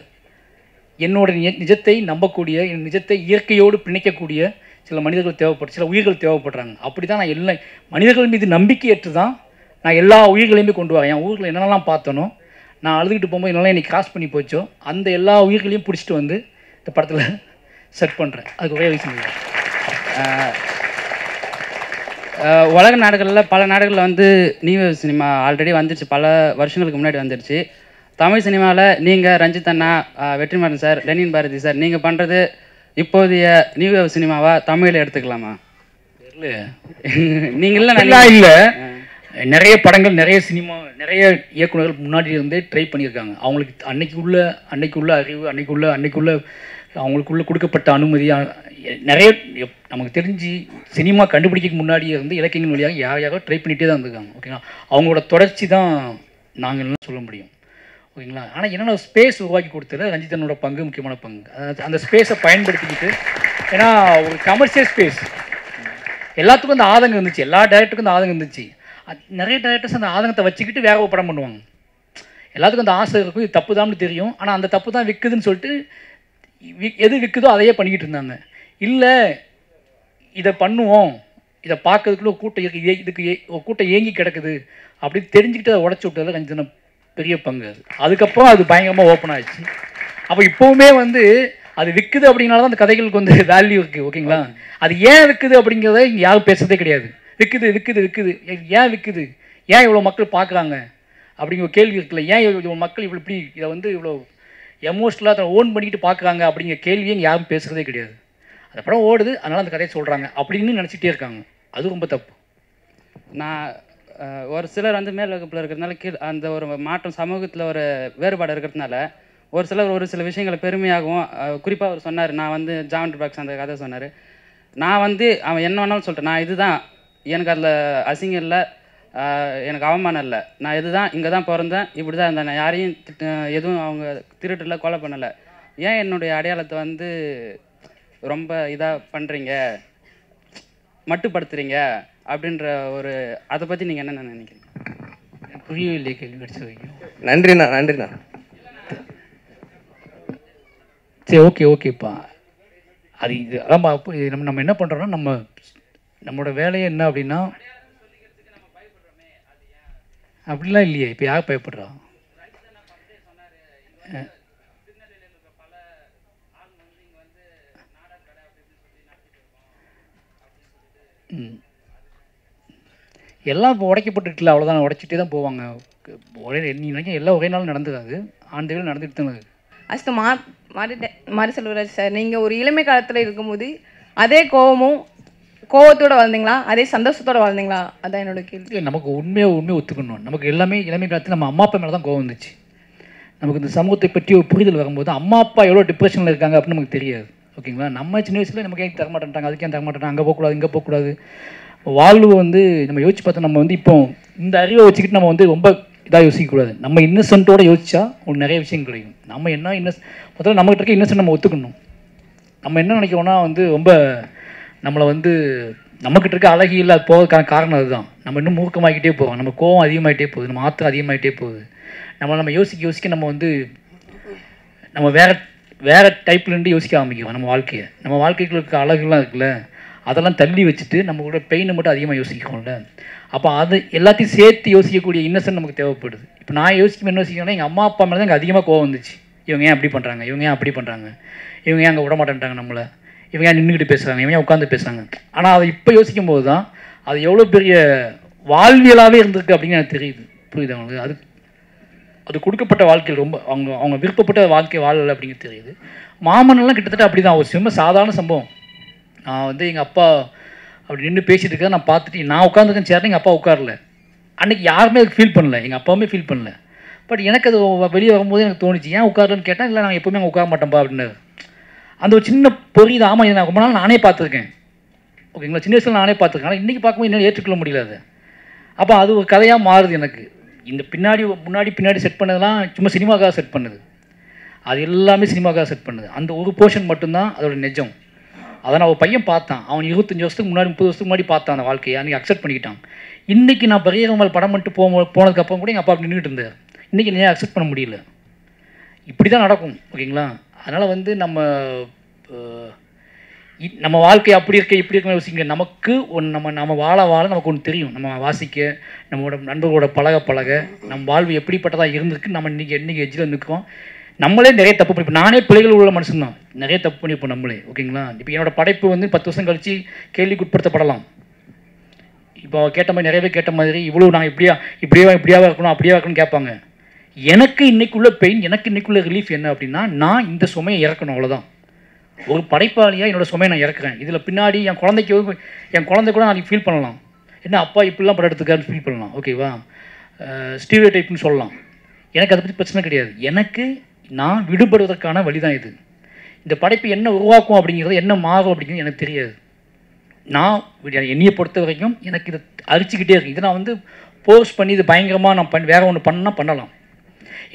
என்னோட நிஜத்தை நம்பக்கூடிய, என் நிஜத்தை இயற்கையோடு பிணைக்கக்கூடிய சில மனிதர்கள் சில உயிர்கள் தேவைப்படுறாங்க. அப்படி தான் நான் எல்லா மனிதர்கள் மீது நம்பிக்கையற்று தான் நான் எல்லா உயிர்களையுமே கொண்டு வரேன். என் ஊரில் என்னென்னலாம் பார்த்தனோ, நான் அழுதுகிட்டு போகும்போது என்னெல்லாம் என்னை கிராஸ் பண்ணி போச்சோ அந்த எல்லா உயிர்களையும் பிடிச்சிட்டு வந்து இந்த படத்தில் செட் பண்ணுறேன். அதுக்கு ஒரே விஷயம் இல்லை. உலக நாடுகளில் பல நாடுகளில் வந்து நியூ சினிமா ஆல்ரெடி வந்துருச்சு, பல வருஷங்களுக்கு முன்னாடி வந்துருச்சு. தமிழ் சினிமாவில் நீங்கள் ரஞ்சித் அண்ணா, வெற்றிமாறன் சார், லெனின் பாரதி சார், நீங்கள் பண்ணுறது இப்போதைய நியூ சினிமாவா தமிழில் எடுத்துக்கலாமா? தெரியல. நீங்கள் இல்லை இல்லை, நிறைய படங்கள், நிறைய சினிமா, நிறைய இயக்குநர்கள் முன்னாடி இருந்தே ட்ரை பண்ணியிருக்காங்க. அவங்களுக்கு அன்னைக்கு உள்ள அறிவு, அன்னைக்குள்ள அவங்களுக்குள்ள கொடுக்கப்பட்ட அனுமதி, நிறைய நமக்கு தெரிஞ்சு சினிமா கண்டுபிடிக்க முன்னாடியே வந்து இலக்கியங்கள் வழியாக யார் யாரோ ட்ரை பண்ணிகிட்டே தான் இருந்திருக்காங்க. ஓகேங்களா, அவங்களோட தொடர்ச்சி தான் நாங்கள் என்ன சொல்ல முடியும். ஓகேங்களா, ஆனால் என்னென்ன ஸ்பேஸ் உருவாக்கி கொடுத்தது ரஞ்சிதனோட பங்கு முக்கியமான பங்கு. அந்த ஸ்பேஸை பயன்படுத்திக்கிட்டு, ஏன்னா ஒரு கமர்ஷியல் ஸ்பேஸ் எல்லாத்துக்கும் அந்த ஆதங்கம் இருந்துச்சு, எல்லா டேரக்டருக்கும் அந்த ஆதங்கம் இருந்துச்சு. நிறைய டேரக்டர்ஸ் அந்த ஆதங்கத்தை வச்சுக்கிட்டு வேற ஒரு படம் பண்ணுவாங்க. எல்லாத்துக்கும் அந்த ஆசை இருக்கும், இது தப்பு தான்னு தெரியும், ஆனால் அந்த தப்பு தான் விற்குதுன்னு சொல்லிட்டு எது விற்குதோ அதையே பண்ணிக்கிட்டு இருந்தாங்க. இல்லை இதை பண்ணுவோம், இதை பார்க்கறதுக்குள்ள ஒரு கூட்டம் இருக்கு, இதுக்கு ஒரு கூட்டம் ஏங்கி கிடக்குது அப்படின்னு தெரிஞ்சுக்கிட்டு அதை உடச்சி விட்டதில் ரஞ்சிதன் பெரிய பங்கு. அதுக்கப்புறம் அது பயங்கரமாக ஓப்பன் ஆகிடுச்சு. அப்போ இப்போவுமே வந்து அது விற்குது அப்படின்னால தான் அந்த கதைகளுக்கு வந்து வேல்யூ இருக்குது. ஓகேங்களா, அது ஏன் விற்குது அப்படிங்கிறத இங்கே யாரும் பேசுறதே கிடையாது. விற்குது விற்குது விற்குது, ஏன் விற்குது, ஏன் இவ்வளோ மக்கள் பார்க்குறாங்க அப்படிங்கிற ஒரு கேள்வி இருக்குல்ல. ஏன் இவ்வளோ மக்கள் இவ்வளோ இப்படி இதை வந்து இவ்வளோ எமோஷ்னலாக அதை ஓன் பண்ணிக்கிட்டு பார்க்குறாங்க அப்படிங்கிற கேள்வியை இங்கே யாரும் பேசுகிறதே கிடையாது. அந்த படம் ஓடுது, அதனால் அந்த கதையை சொல்கிறாங்க அப்படின்னு நினச்சிட்டே இருக்காங்க. அது ரொம்ப தப்பு. நான் ஒரு சிலர் வந்து மேல் வகுப்பில் இருக்கிறதுனால அந்த ஒரு மாற்றம் சமூகத்தில் ஒரு வேறுபாடு இருக்கிறதுனால ஒரு சிலர் ஒரு சில விஷயங்களை பெருமையாகவும், குறிப்பாக அவர் சொன்னார், நான் வந்து ஜாமெட்ரி பாக்ஸ் அந்த கதை சொன்னார். நான் வந்து அவன் என்ன வேணாலும் சொல்லிட்டேன், நான் இதுதான், எனக்கு அதில் அசிங்கம் இல்லை, எனக்கு அவமானம் இல்லை, நான் இதுதான், இங்கே தான் பிறந்தேன், இப்படி தான் இருந்தேன், நான் யாரையும் எதுவும் அவங்க திருட்டில் கொலை பண்ணலை, ஏன் என்னுடைய அடையாளத்தை வந்து ரொம்ப இதாக பண்ணுறீங்க, மட்டுப்படுத்துகிறீங்க அப்படின்ற ஒரு அதை பற்றி நீங்கள் என்ன நினைக்கிறீங்க? புரியவில்லை கேள்வி அடிச்சு. நன்றிண்ணா, நன்றிண்ணா. சரி, ஓகேப்பா. அது இது ஆமாம். அப்போ நம்ம என்ன பண்ணுறோன்னா, நம்மளோட வேலையை என்ன அப்படின்னா, அப்படிலாம் இல்லையே. இப்போ யார் பயப்படுறா? எல்லாம் இப்போ உடைக்கப்பட்டுருக்குல, அவ்வளோதான். உடைச்சிட்டே தான் போவாங்க. ஒரே நினைக்க எல்லாம் ஒரே நாள் நடந்துக்காது, ஆண்டுகள் நடந்துட்டு தான் இருக்குது. அடுத்து மாரி செல்வராஜ் சார், நீங்கள் ஒரு இளமை காலத்தில் இருக்கும்போது அதே கோவத்தோடு வாழ்ந்தீங்களா, அதே சந்தோஷத்தோடு வாழ்ந்தீங்களா? அதான் என்னோட கேள்வி. நமக்கு உண்மையை ஒத்துக்கணும். நமக்கு எல்லாமே இளமை காலத்தில் நம்ம அம்மா அப்பா மேலே தான் கோவம் வந்துச்சு. நமக்கு இந்த சமூகத்தை பற்றி ஒரு புரிதல் வரும்போது அம்மா அப்பா எவ்வளோ டிப்ரெஷனில் இருக்காங்க அப்படின்னு நமக்கு தெரியாது. ஓகேங்களா, நம்ம சின்ன வயசில் நமக்கு ஏன் தரமாட்டேன்ட்டாங்க, அதுக்கே தரமாட்டேன், அங்கே போகக்கூடாது, இங்கே போகக்கூடாது. வாழ்வு வந்து நம்ம யோசிச்சு பார்த்தா, நம்ம வந்து இப்போ இந்த அறிவை வச்சுக்கிட்டு நம்ம வந்து ரொம்ப இதாக யோசிக்கக்கூடாது. நம்ம இன்னசென்ட்டோட யோசிச்சா ஒரு நிறைய விஷயம் கிடைக்கும். நம்ம என்ன முதல்ல நம்மகிட்ட இருக்க இன்னசென்ட் நம்ம ஒத்துக்கணும். நம்ம என்ன நினைக்கிறோன்னா வந்து ரொம்ப நம்மளை வந்து நம்மக்கிட்ட இருக்க அழகி இல்லை போகிறதுக்கான காரணம் அதுதான். நம்ம இன்னும் மூர்க்கமாகிட்டே போகிறோம், நம்ம கோவம் அதிகமாகிட்டே போகுது, நம்ம ஆத்திரம் அதிகமாகிட்டே போகுது. நம்ம யோசிக்க நம்ம வந்து நம்ம வேறு டைப்லேருந்து யோசிக்க ஆரம்பிக்கிறோம். நம்ம வாழ்க்கைக்குள்ள இருக்க அழகுலாம் இருக்குல்ல, அதெல்லாம் தள்ளி வச்சுட்டு நம்ம கூட பெயினை மட்டும் அதிகமாக யோசிக்கிறோம்ல. அப்போ அது எல்லாத்தையும் சேர்த்து யோசிக்கக்கூடிய இன்னசென்ட் நமக்கு தேவைப்படுது. இப்போ நான் என்ன யோசிக்கிறேன்னா, எங்கள் அம்மா அப்பா மேலே தான் எனக்கு அதிகமாக கோவம் வந்துச்சு. இவங்க ஏன் அப்படி பண்ணுறாங்க, இவங்க ஏன் அப்படி பண்ணுறாங்க, இவங்க ஏன் அங்கே விட மாட்டேன்ட்டாங்க நம்மளை, இவங்க ஏன் நின்றுக்கிட்டு பேசுகிறாங்க, இவங்க ஏன் உட்காந்து பேசுகிறாங்க. ஆனால் அதை இப்போ யோசிக்கும் போது தான் அது எவ்வளோ பெரிய வாழ்வியலாகவே இருந்திருக்கு அப்படின்னு எனக்கு தெரியுது. புரியுது அவங்களுக்கு? அது கொடுக்கப்பட்ட வாழ்க்கையில் ரொம்ப அவங்க விருப்பப்பட்ட வாழ்க்கை வாழலை அப்படிங்கிறது தெரியுது. மாமனெல்லாம் கிட்டத்தட்ட அப்படி தான். ஒரு சாதாரண சம்பவம். நான் வந்து எங்கள் அப்பா அப்படி நின்று பேசிகிட்டு இருக்கேன், நான் பார்த்துட்டு நான் உட்காந்துருக்கேன் சேர்ந்து, எங்கள் அப்பா உட்காரல. அன்றைக்கி யாருமே அதுக்கு ஃபீல் பண்ணல, எங்கள் அப்பாவுமே ஃபீல் பண்ணல. பட் எனக்கு அது வெளியே வரும்போது எனக்கு தோணுச்சு, ஏன் உட்காரலன்னு கேட்டால், இல்லை நான் எப்போவுமே அங்கே உட்கார மாட்டேன்ப்பா அப்படின்னாரு. அந்த ஒரு சின்ன பொறியுது. ஆமாம், நான் ரொம்ப நாள் நானே பார்த்துருக்கேன். ஓகேங்களா, சின்ன வயசில் நானே பார்த்துருக்கேன். ஆனால் இன்றைக்கி பார்க்கும்போது என்னால் ஏற்றுக்கொள்ள முடியல அது. அப்போ அது ஒரு கதையாக மாறுது எனக்கு. இந்த பின்னாடி செட் பண்ணதெல்லாம் சும்மா சினிமாக்காக செட் பண்ணுது. அது எல்லாமே சினிமாக்காக செட் பண்ணுது. அந்த ஒரு போர்ஷன் மட்டும்தான் அதோட நிஜம். அதை நான் ஒரு பையன் பார்த்தான், அவன் 25 வருஷத்துக்கு முன்னாடி 30 வருஷத்துக்கு முன்னாடி பார்த்தான் அந்த வாழ்க்கையை, அன்றைக்கி அக்செப்ட் பண்ணிக்கிட்டான். இன்றைக்கி நான் பரியரமல் படம் மட்டும் போனதுக்கப்புறம் கூட எங்கள் அப்பா அப்படி நின்றுட்டு இருந்தார். இன்றைக்கி நிறைய அக்செப்ட் பண்ண முடியல. இப்படி தான் நடக்கும். ஓகேங்களா, அதனால் வந்து நம்ம வாழ்க்கை அப்படி இருக்க இப்படி இருக்க யோசிங்க. நமக்கு நம்ம வாழ நமக்கு ஒன்று தெரியும். நம்ம வாசிக்க, நம்மளோட நண்பர்களோட பழக நம்ம வாழ்வு எப்படிப்பட்டதாக இருந்திருக்கு. நம்ம இன்றைக்கி எஜ்ஜில் நிற்கிறோம். நம்மளே நிறைய தப்பு பண்ணி, இப்போ நானே பிள்ளைகள் உள்ள மனுஷன் தான், நிறைய தப்பு பண்ணிப்போம் நம்மளே. ஓகேங்களா, இப்போ என்னோடய படைப்பு வந்து 10 வருஷம் கழித்து கேள்விக்கு உட்படுத்தப்படலாம். இப்போ கேட்ட மாதிரி நிறையவே கேட்ட மாதிரி இவ்வளோ நான் இப்படியாவே இருக்கணும் அப்படியே இருக்கணும்னு கேட்பாங்க. எனக்கு இன்றைக்குள்ள பெயின், எனக்கு இன்றைக்குள்ள ரிலீஃப் என்ன அப்படின்னா, நான் இந்த சுமையை இறக்கணும், அவ்வளோதான். ஒரு படைப்பாளியாக என்னோடய சுமையை நான் இறக்குறேன். இதில் பின்னாடி என் குழந்தை கூட நான் ஃபீல் பண்ணலாம், என்ன அப்பா இப்படிலாம் படம் எடுத்துக்காருன்னு ஃபீல் பண்ணலாம். ஓகேவா, ஸ்டீரியோ டைப்னு சொல்லலாம். எனக்கு அதை பற்றி பிரச்சனை கிடையாது. எனக்கு நான் விடுபடுவதற்கான வழி தான் இது. இந்த படைப்பு என்ன உருவாக்கும் அப்படிங்கிறது, என்ன மாறும் அப்படிங்கிறது எனக்கு தெரியாது. நான் என்னையை பொறுத்த வரைக்கும் எனக்கு இதை அரிச்சிக்கிட்டே இருக்கு. இதை நான் வந்து போஸ்ட் பண்ணி இது பயங்கரமாக நான் வேறு ஒன்று பண்ணலாம்.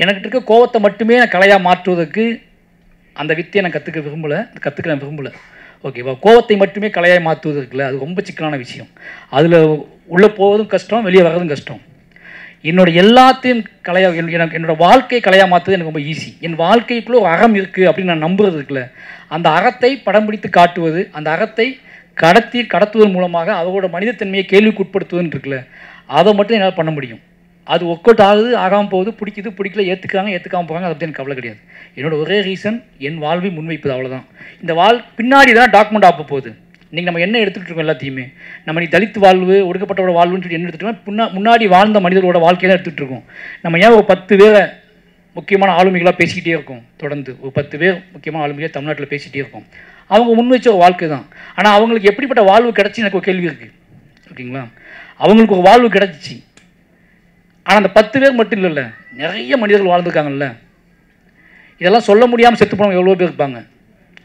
எனக்கிட்ட இருக்க கோவத்தை மட்டுமே நான் கலையாக மாற்றுவதற்கு அந்த வித்தையை நான் கற்றுக்க நான் விரும்பலை. ஓகேவா? கோவத்தை மட்டுமே கலையாக மாற்றுவதற்குல அது ரொம்ப சிக்கலான விஷயம். அதில் உள்ளே போவதும் கஷ்டம், வெளியே வர்றதும் கஷ்டம். என்னோடய எல்லாத்தையும் என்னோடய வாழ்க்கை கலையாக மாற்றுறது எனக்கு ரொம்ப ஈஸி. என் வாழ்க்கைக்குள்ளே ஒரு அறம் இருக்குது அப்படின்னு நான் நம்புறது இருக்குல்ல, அந்த அறத்தை படம் பிடித்து காட்டுவது, அந்த அறத்தை கடத்துவதன் மூலமாக அவரோட மனிதத்தன்மையை கேள்விக்குட்படுத்துவதுன்னு இருக்குல்ல, அதை மட்டும் என்னால் பண்ண முடியும். அது ஒர்க் அவுட் ஆகுது, ஆகாமல் போகுது, பிடிக்கல, ஏற்றுக்காமல் போகிறாங்க, அதை பற்றி எனக்கு கவலை கிடையாது. என்னோட ஒரே ரீசன் என் வாழ்வை முன்வைப்பது, அவ்வளோதான். இந்த பின்னாடி தான் டாக்குமெண்ட் ஆக போகுது. இன்றைக்கி நம்ம என்ன எடுத்துகிட்டு இருக்கோம் எல்லாத்தையுமே, நம்ம நீ தலித்து வாழ்வு, ஒடுக்கப்பட்டோட வாழ்வுன்னு சொல்லி என்ன எடுத்துகிட்டு முன்னாடி வாழ்ந்த மனிதர்களோட வாழ்க்கையை தான் எடுத்துகிட்டு இருக்கோம். நம்ம ஏன் ஒரு 10 பேரை முக்கியமான ஆளுமைகளாக பேசிக்கிட்டே இருக்கோம். தொடர்ந்து ஒரு 10 பேர் முக்கியமான ஆளுமையாக தமிழ்நாட்டில் பேசிகிட்டே இருக்கோம். அவங்க முன்வைச்ச ஒரு வாழ்க்கை தான். ஆனால் அவங்களுக்கு எப்படிப்பட்ட வாழ்வு கிடச்சி எனக்கு ஒரு கேள்வி இருக்குது. ஓகேங்களா? அவங்களுக்கு ஒரு வாழ்வு கிடச்சிச்சு. ஆனால் அந்த 10 பேர் மட்டும் இல்லைல்ல, நிறைய மனிதர்கள் வாழ்ந்துருக்காங்கல்ல. இதெல்லாம் சொல்ல முடியாமல் செத்து போனவங்க எவ்வளோ பேர் இருப்பாங்க.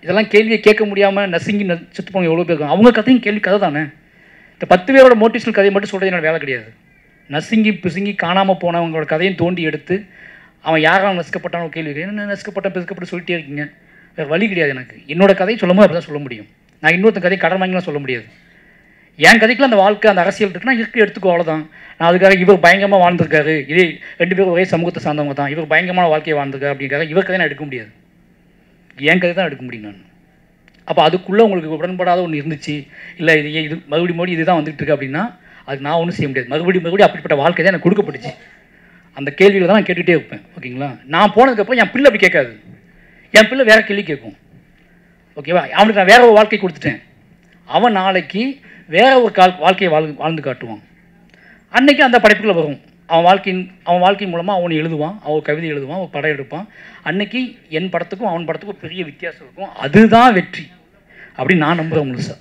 இதெல்லாம் கேள்வியை கேட்க முடியாமல் நசுங்கி செத்து போனவங்க எவ்வளோ பேர் இருக்காங்க. அவங்க கதையும் கதை தானே. இந்த 10 பேரோட மோட்டிவேஷனல் கதையை மட்டும் சொல்கிறது என்னோட வேலை கிடையாது. நசுங்கி பிசுங்கி காணாமல் போனவங்களோட கதையும் தோண்டி எடுத்து அவன் யாரால் நசுக்கப்பட்டானோ கேள்வி, என்ன நசுக்கப்பட்ட பிசுக்கப்பட்டு சொல்லிட்டே இருக்கீங்க. வேறு வழி கிடையாது எனக்கு. என்னோட கதையை சொல்லும்போது அப்படி தான் சொல்ல முடியும். நான் இன்னொருத்த கதையை கடன் வாங்கிலாம் சொல்ல முடியாது. என் கதைக்குள்ள அந்த வாழ்க்கை, அந்த அரசியல் இருக்குன்னா எடுத்துக்கோ, அவ்வளோதான். நான் அதுக்காக இவர் பயங்கரமாக வாழ்ந்துருக்காரு, இதே 2 பேரும் ஒரே சமூகத்தை சார்ந்தவங்க தான், இவர் பயங்கரமான வாழ்க்கையை வாழ்ந்துருக்காரு அப்படிங்கிறத இவர் கதையை நான் எடுக்க முடியாது. என் கதை தான் எடுக்க முடியும் நான். அப்போ அதுக்குள்ளே உங்களுக்கு உடன்படாத ஒன்று இருந்துச்சு, இல்லை இது மறுபடியும் இதுதான் வந்துட்டு இருக்கு அப்படின்னா அது நான் ஒன்றும் செய்ய முடியாது. மறுபடியும் அப்படிப்பட்ட வாழ்க்கை தான் எனக்கு கொடுக்கப்பட்டுச்சு. அந்த கேள்வியில் தான் நான் கேட்டுகிட்டே இருப்பேன். ஓகேங்களா? நான் போனதுக்கப்புறம் என் பிள்ளை அப்படி கேட்காது. என் பிள்ளை வேறு கேள்வி கேட்கும். ஓகேவா? அவனுக்கு நான் வேற ஒரு வாழ்க்கை கொடுத்துட்டேன். அவன் நாளைக்கு வேற ஒரு வாழ்க்கையை வாழ்ந்து காட்டுவான். அன்னைக்கு அந்த படைப்புகளை வரும். அவன் வாழ்க்கையின் மூலமாக அவன் எழுதுவான், அவன் கவிதை எழுதுவான், அவன் படம் எடுப்பான். அன்னைக்கு என் படத்துக்கும் அவன் படத்துக்கும் பெரிய வித்தியாசம் இருக்கும். அதுதான் வெற்றி அப்படின்னு நான் நம்புகிறேன் முழுசாக.